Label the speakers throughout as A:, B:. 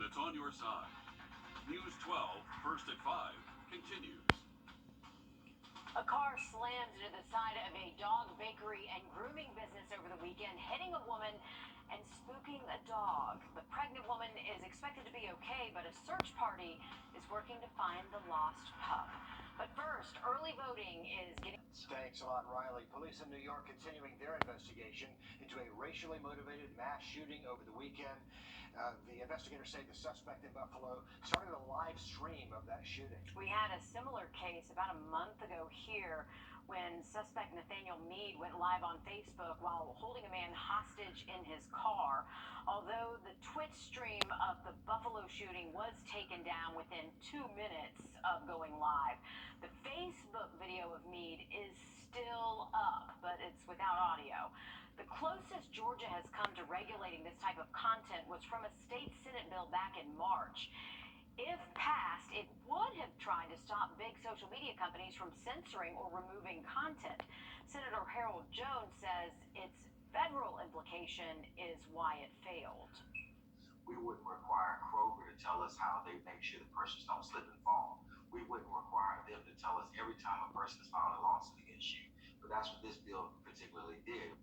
A: that's on your side. News 12, first at 5, continues.
B: A car slammed into the side of a dog bakery and grooming business over the weekend, hitting a woman and spooking a dog. The pregnant woman is expected to be okay, but a search party is working to find the lost pup. But first, early voting is getting...
C: Thanks a lot, Riley. Police in New York continuing their investigation into a racially motivated mass shooting over the weekend. The investigators say the suspect in Buffalo started a live stream of that shooting.
B: We had a similar case about a month ago here when suspect Nathaniel Mead went live on Facebook while holding a man hostage in his car. Although the Twitch stream of the Buffalo shooting was taken down within 2 minutes of going live, the Facebook video of Mead is still up, but it's without audio. The closest Georgia has come to regulating this type of content was from a state Senate bill back in March. If passed, it would have tried to stop big social media companies from censoring or removing content. Senator Harold Jones says its federal implication is why it failed.
D: We wouldn't require Kroger to tell us how they make sure the persons don't slip and fall. We wouldn't require them to tell us every time a person is filing a lawsuit against you. But that's what this bill particularly did.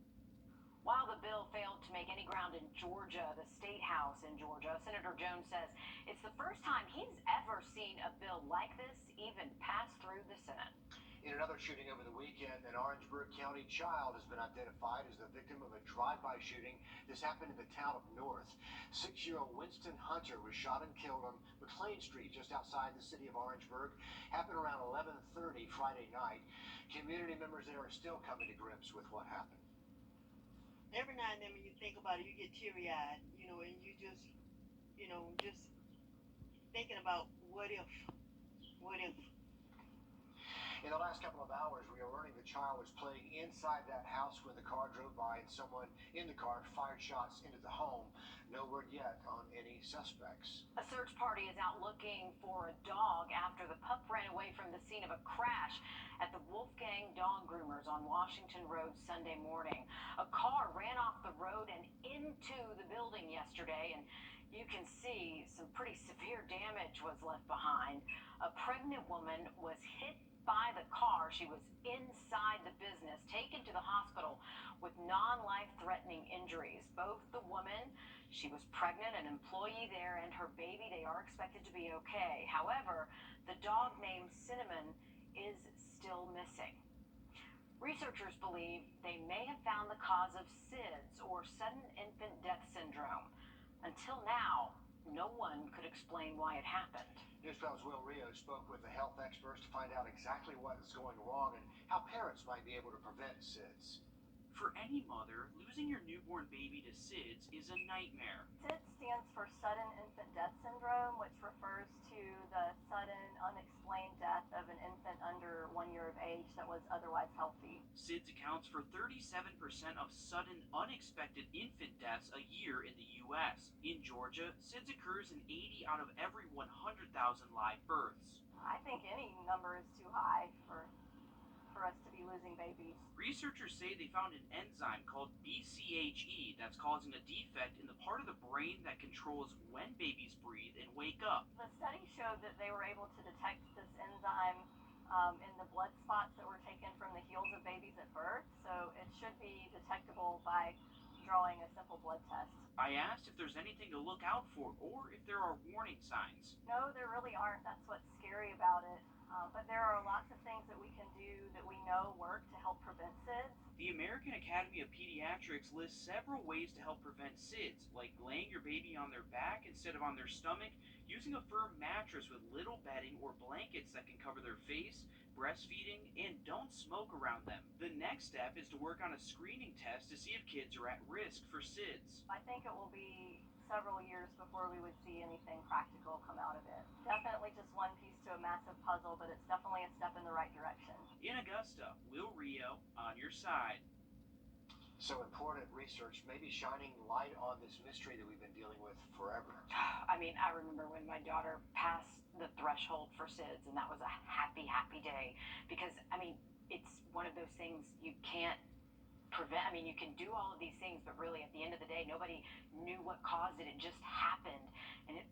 B: While the bill failed to make any ground in Georgia, the state house in Georgia, Senator Jones says it's the first time he's ever seen a bill like this even pass through the Senate.
C: In another shooting over the weekend, an Orangeburg County child has been identified as the victim of a drive-by shooting. This happened in the town of North. 6-year-old Winston Hunter was shot and killed on McLean Street, just outside the city of Orangeburg. Happened around 11:30 Friday night. Community members there are still coming to grips with what happened.
E: Every now and then when you think about it, you get teary-eyed, and you just thinking about what if.
C: In the last couple of hours, we are learning the child was playing inside that house when the car drove by and someone in the car fired shots into the home. No word yet on any suspects.
B: A search party is out looking for a dog after the pup ran away from the scene of a crash at the Wolfgang Dog Groomers on Washington Road Sunday morning. A car ran off the road and into the building yesterday, and you can see some pretty severe damage was left behind. A pregnant woman was hit by the car. She was inside the business, taken to the hospital with non-life-threatening injuries. Both the woman, she was pregnant, an employee there, and her baby, they are expected to be okay. However, the dog named Cinnamon is still missing. Researchers believe they may have found the cause of SIDS, or sudden infant death syndrome. Until now, no one could explain why it happened.
C: News 12's Wrdw spoke with the health experts to find out exactly what is going wrong and how parents might be able to prevent SIDS.
F: For any mother, losing your newborn baby to SIDS is a nightmare.
G: SIDS stands for sudden infant death syndrome, which refers to the sudden, unexplained death of an infant under 1 year of age that was otherwise healthy.
F: SIDS accounts for 37% of sudden, unexpected infant deaths a year in the U.S. In Georgia, SIDS occurs in 80 out of every 100,000 live births.
G: I think any number is too high for us to be losing babies.
F: Researchers say they found an enzyme called BCHE that's causing a defect in the part of the brain that controls when babies breathe and wake up.
G: The study showed that they were able to detect this enzyme in the blood spots that were taken from the heels of babies at birth, so it should be detectable by drawing a simple blood test.
F: I asked if there's anything to look out for or if there are warning signs.
G: No, there really aren't. That's what's scary about it. But there are lots of things that we can do that we know work to help prevent SIDS.
F: The American Academy of Pediatrics lists several ways to help prevent SIDS, like laying your baby on their back instead of on their stomach, using a firm mattress with little bedding or blankets that can cover their face, breastfeeding, and don't smoke around them. The next step is to work on a screening test to see if kids are at risk for SIDS.
G: I think it will be several years before we would see anything practical come out of it. Definitely just one piece to a massive puzzle, but it's definitely a step in the right direction.
F: In Augusta, Wrdw on your side.
C: So important research may be shining light on this mystery that we've been dealing with forever.
B: I mean, I remember when my daughter passed the threshold for SIDS, and that was a happy, happy day. Because, I mean, it's one of those things you can't prevent. I mean, you can do all of these things, but really at the end of the day, nobody knew what caused it. It just happened. And it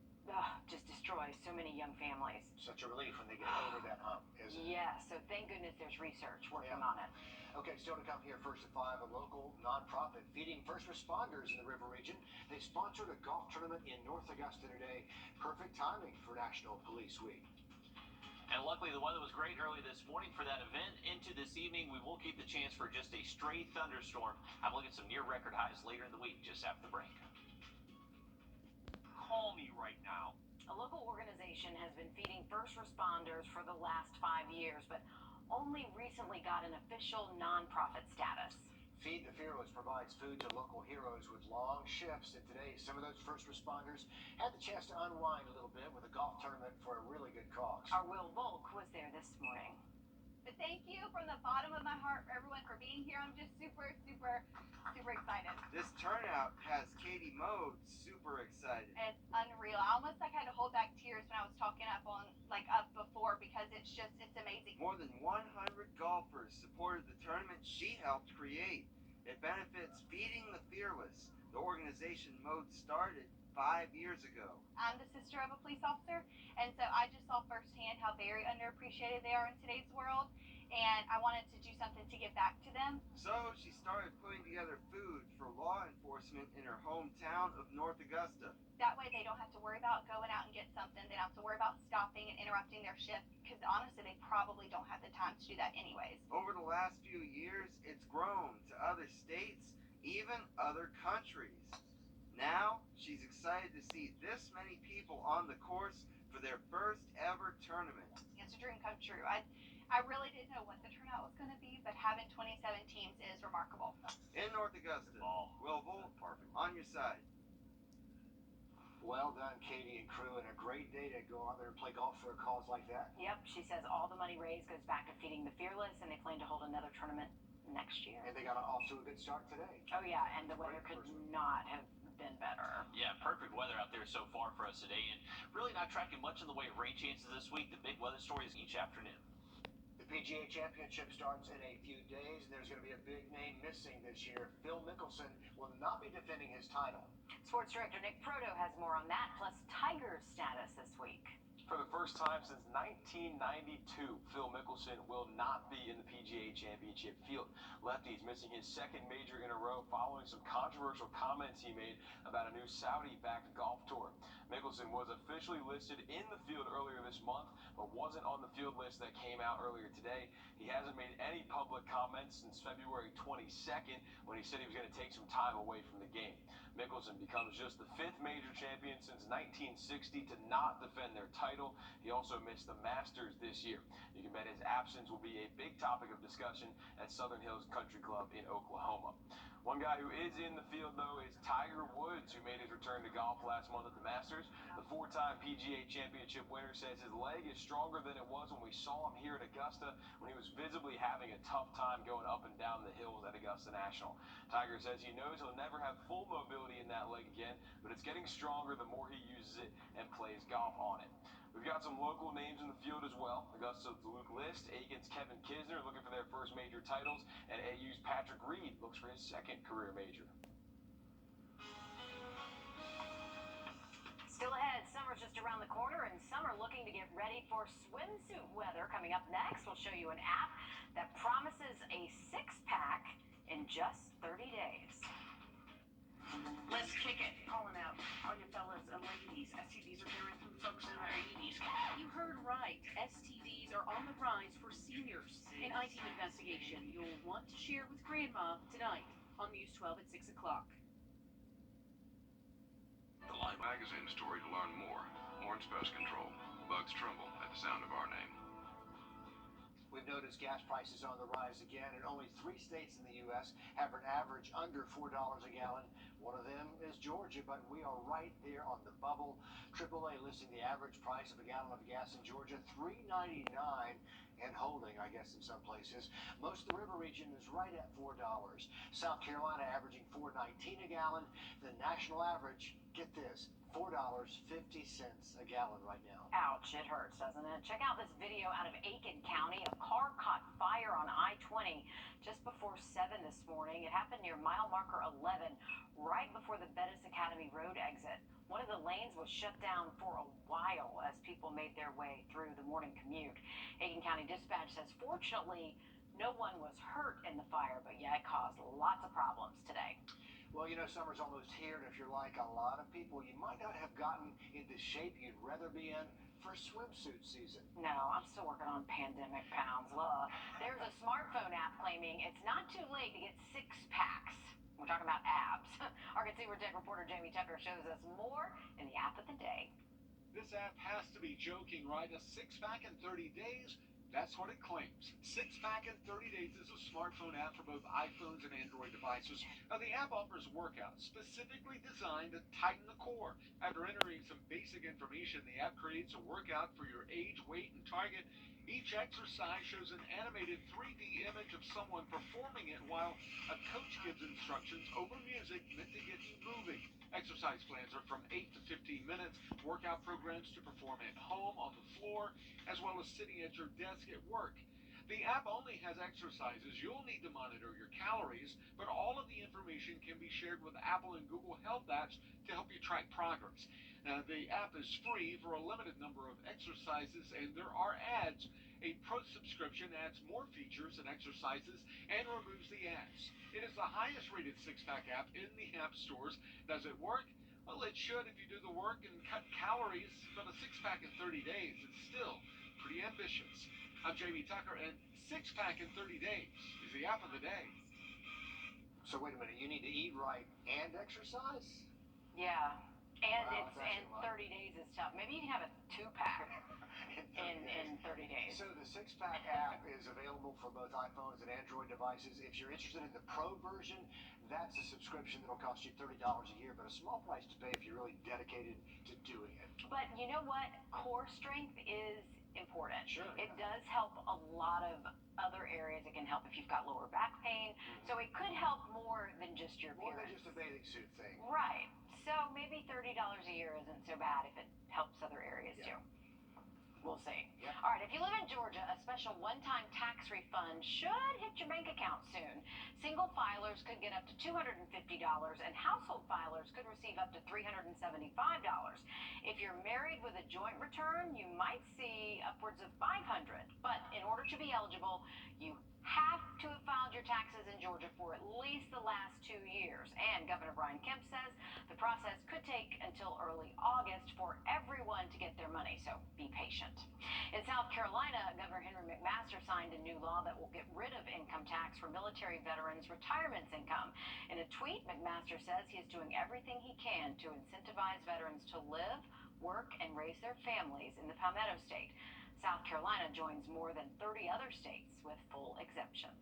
B: just destroys so many young families.
C: Such a relief when they get over that hump, isn't it?
B: Yeah, so thank goodness there's research working on it.
C: Okay, still to come here first at 5, a local nonprofit feeding first responders in the river region. They sponsored a golf tournament in North Augusta today. Perfect timing for National Police Week.
H: And luckily the weather was great early this morning for that event. Into this evening, we will keep the chance for just a stray thunderstorm. Have a look at some near record highs later in the week, just after the break.
I: Call me right now.
B: A local organization has been feeding first responders for the last 5 years, but only recently got an official nonprofit status.
C: Feed the Fearless provides food to local heroes with long shifts, and today some of those first responders had the chance to unwind a little bit with a golf tournament for a really good cause.
B: Our Will Volk was there this morning.
G: But thank you from the bottom of my heart for everyone for being here. I'm just super excited.
J: This turnout has Katie Mode super excited.
G: It's unreal. I almost had to hold back tears when I was talking up before because it's amazing.
J: More than 100 golfers supported the tournament she helped create. It benefits Feeding the Fearless. The organization Mode started 5 years ago.
G: I'm the sister of a police officer, and so I just saw firsthand how very underappreciated they are in today's world, and I wanted to do something to give back to them.
J: So she started putting together food for law enforcement in her hometown of North Augusta.
G: That way they don't have to worry about going out and get something. They don't have to worry about stopping and interrupting their shift, because honestly they probably don't have the time to do that anyways.
J: Over the last few years, it's grown to other states, even other countries. Now, she's excited to see this many people on the course for their first ever tournament.
G: It's a dream come true. I really didn't know what the turnout was going to be, but having 27 teams is remarkable.
J: In North Augusta, Will Volk, on your side.
C: Well done, Katie and crew, and a great day to go out there and play golf for a cause like that.
B: Yep, she says all the money raised goes back to Feeding the Fearless, and they plan to hold another tournament next year.
C: And they got off to a good start today.
B: Oh yeah, and the weather could not have been better.
H: Yeah, perfect weather out there so far for us today, and really not tracking much in the way of rain chances this week. The big weather stories each afternoon.
C: The PGA Championship starts in a few days, and there's going to be a big name missing this year. Phil Mickelson will not be defending his title.
B: Sports director Nick Proto has more on that, plus Tiger's status this week.
K: For the first time since 1992, Phil Mickelson will not be in the PGA Championship field. Lefty's missing his second major in a row following some controversial comments he made about a new Saudi-backed golf tour. Mickelson was officially listed in the field earlier this month, but wasn't on the field list that came out earlier today. He hasn't made any public comments since February 22nd, when he said he was going to take some time away from the game. Mickelson becomes just the 5th major champion since 1960 to not defend their title. He also missed the Masters this year. You can bet his absence will be a big topic of discussion at Southern Hills Country Club in Oklahoma. One guy who is in the field, though, is Tiger Woods, who made his return to golf last month at the Masters. The 4-time PGA Championship winner says his leg is stronger than it was when we saw him here at Augusta, when he was visibly having a tough time going up and down the hills at Augusta National. Tiger says he knows he'll never have full mobility in that leg again, but it's getting stronger the more he uses it and plays golf on it. We've got some local names in the field as well. Augusta's Luke List, Aiken's Kevin Kisner looking for their first major titles, and AU's Patrick Reed looks for his second career major.
B: Still ahead, summer's just around the corner, and some are looking to get ready for swimsuit weather. Coming up next, we'll show you an app that promises a six-pack in just 30 days.
L: Let's kick it. Calling out all you fellas and ladies. STDs are carrying through folks in their 80s. You heard right. STDs are on the rise for seniors. An IT investigation you'll want to share with Grandma tonight on News 12 at 6 o'clock.
A: The Live magazine story to learn more. Orange Pest Control. Bugs tremble at the sound of our name.
C: We've noticed gas prices on the rise again, and only 3 states in the U.S. have an average under $4 a gallon. One of them is Georgia, but we are right there on the bubble. AAA listing the average price of a gallon of gas in Georgia, $3.99, and holding, I guess, in some places. Most of the river region is right at $4. South Carolina averaging $4.19 a gallon. The national average, get this, $4.50 a gallon right now.
B: Ouch, it hurts, doesn't it? Check out this video out of Aiken County. A car caught fire on I-20 just before 7 this morning. It happened near mile marker 11, right before the Bettis Academy Road exit. One of the lanes was shut down for a while as people made their way through the morning commute. Aiken County Dispatch says fortunately no one was hurt in the fire, but yeah, it caused lots of problems today.
C: Well, you know, summer's almost here, and if you're like a lot of people, you might not have gotten into shape you'd rather be in for swimsuit season.
B: No, I'm still working on pandemic pounds. There's a smartphone app claiming it's not too late to get six packs. We're talking about abs. Our Consumer Tech reporter Jamie Tucker shows us more in the app of the day.
I: This app has to be joking, right? A six-pack in 30 days? That's what it claims. Six-pack in 30 days is a smartphone app for both iPhones and Android devices. Now, the app offers workouts specifically designed to tighten the core. After entering some basic information, the app creates a workout for your age, weight, and target. Each exercise shows an animated 3D image of someone performing it while a coach gives instructions over music meant to get you moving. Exercise plans are from 8 to 15 minutes, workout programs to perform at home, on the floor, as well as sitting at your desk at work. The app only has exercises. You'll need to monitor your calories, but all of the information can be shared with Apple and Google Health apps to help you track progress. Now, the app is free for a limited number of exercises, and there are ads. A pro subscription adds more features and exercises and removes the ads. It is the highest rated six-pack app in the app stores. Does it work? Well, it should if you do the work and cut calories, but a six-pack in 30 days is still pretty ambitious. I'm Jamie Tucker, and six-pack in 30 days is the app of the day.
C: So wait a minute, you need to eat right and exercise?
B: Yeah, and
C: Wow,
B: and 30 days is tough. Maybe you can have a two-pack in 30 days.
C: So the six-pack app is available for both iPhones and Android devices. If you're interested in the Pro version, that's a subscription that'll cost you $30 a year, but a small price to pay if you're really dedicated to doing it.
B: But you know what? Core strength is important.
C: Sure.
B: It does help a lot of other areas. It can help if you've got lower back pain. So it could help more than just your
C: More than
B: appearance.
C: just a bathing suit thing.
B: Right. So maybe $30 a year isn't so bad if it helps other areas too. We'll see.
C: Yep.
B: All right, if you live in Georgia, a special one-time tax refund should hit your bank account soon. Single filers could get up to $250, and household filers could receive up to $375. If you're married with a joint return, you might see upwards of $500. But in order to be eligible, you have to have filed your taxes in Georgia for at least the last 2 years. And Governor Brian Kemp says the process could take until early August for everyone to get their money, so be patient. In South Carolina, Governor Henry McMaster signed a new law that will get rid of income tax for military veterans' retirement income. In a tweet, McMaster says he is doing everything he can to incentivize veterans to live, work, and raise their families in the Palmetto State. South Carolina joins more than 30 other states with full exemptions.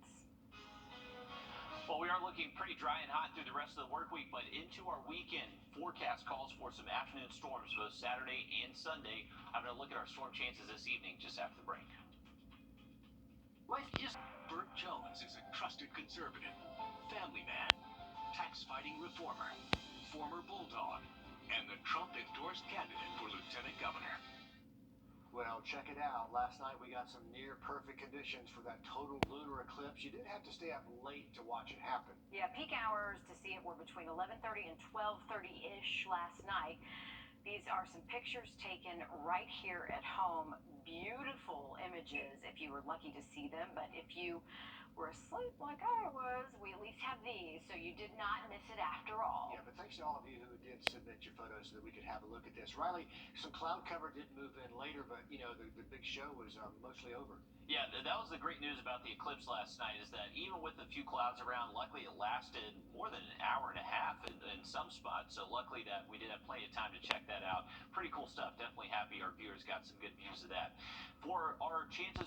H: Well, we are looking pretty dry and hot through the rest of the work week, but into our weekend, forecast calls for some afternoon storms both Saturday and Sunday. I'm going to look at our storm chances this evening just after the break.
M: Life is. Burt Jones is a trusted conservative, family man, tax-fighting reformer, former bulldog, and the Trump-endorsed candidate for lieutenant governor.
C: Well, check it out. Last night we got some near-perfect conditions for that total lunar eclipse. You did have to stay up late to watch it happen.
B: Yeah, peak hours to see it were between 11:30 and 12:30-ish last night. These are some pictures taken right here at home. Beautiful images if you were lucky to see them, but if you were asleep like I was, we at least have these, so you did not miss it after all.
C: Yeah, but thanks to all of you who did submit your photos so that we could have a look at this. Riley, some cloud cover did move in later, but, you know, the big show was mostly over.
H: Yeah, that was the great news about the eclipse last night, is that even with a few clouds around, luckily it lasted more than an hour and a half in some spots. So luckily that we did have plenty of time to check that out. Pretty cool stuff. Definitely happy our viewers got some good views of that. For our chances